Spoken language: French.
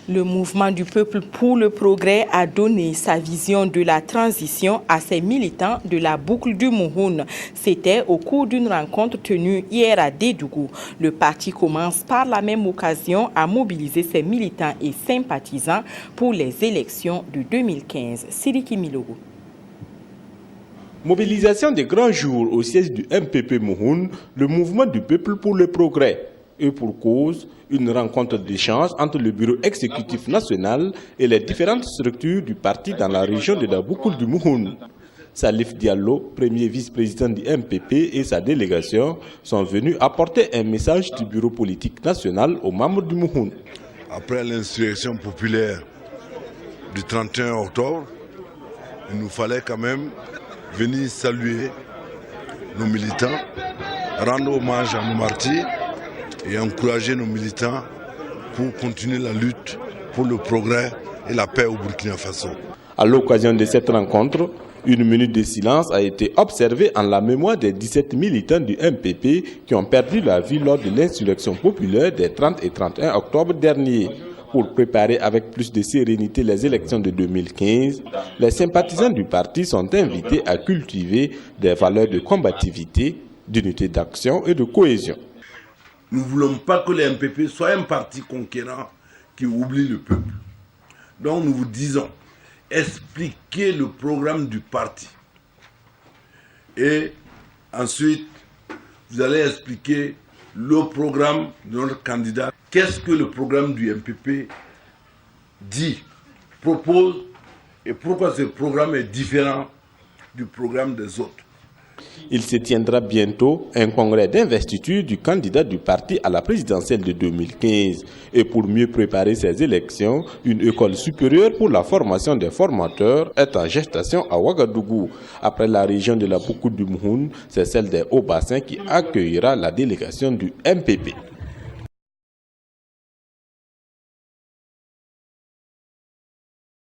Le mouvement du peuple pour le progrès a donné sa vision de la transition à ses militants de la boucle du Mouhoun. C'était au cours d'une rencontre tenue hier à Dédougou. Le parti commence par la même occasion à mobiliser ses militants et sympathisants pour les élections de 2015. Siriki Milogo. Mobilisation des grands jours au siège du MPP Mouhoun, le mouvement du peuple pour le progrès. Et pour cause, une rencontre d'échange entre le bureau exécutif national et les différentes structures du parti dans la région de la boucle du Mouhoun. Salif Diallo, premier vice-président du MPP et sa délégation sont venus apporter un message du bureau politique national aux membres du Mouhoun. Après l'insurrection populaire du 31 octobre, il nous fallait quand même venir saluer nos militants, rendre hommage à nos martyrs et encourager nos militants pour continuer la lutte pour le progrès et la paix au Burkina Faso. À l'occasion de cette rencontre, une minute de silence a été observée en la mémoire des 17 militants du MPP qui ont perdu la vie lors de l'insurrection populaire des 30 et 31 octobre dernier. Pour préparer avec plus de sérénité les élections de 2015, les sympathisants du parti sont invités à cultiver des valeurs de combativité, d'unité d'action et de cohésion. Nous ne voulons pas que le MPP soit un parti conquérant qui oublie le peuple. Donc nous vous disons, expliquez le programme du parti. Et ensuite, vous allez expliquer le programme de notre candidat. Qu'est-ce que le programme du MPP dit, propose et pourquoi ce programme est différent du programme des autres. Il se tiendra bientôt un congrès d'investiture du candidat du parti à la présidentielle de 2015. Et pour mieux préparer ces élections, une école supérieure pour la formation des formateurs est en gestation à Ouagadougou. Après la région de la boucle du Mouhoun, c'est celle des Hauts-Bassins qui accueillera la délégation du MPP.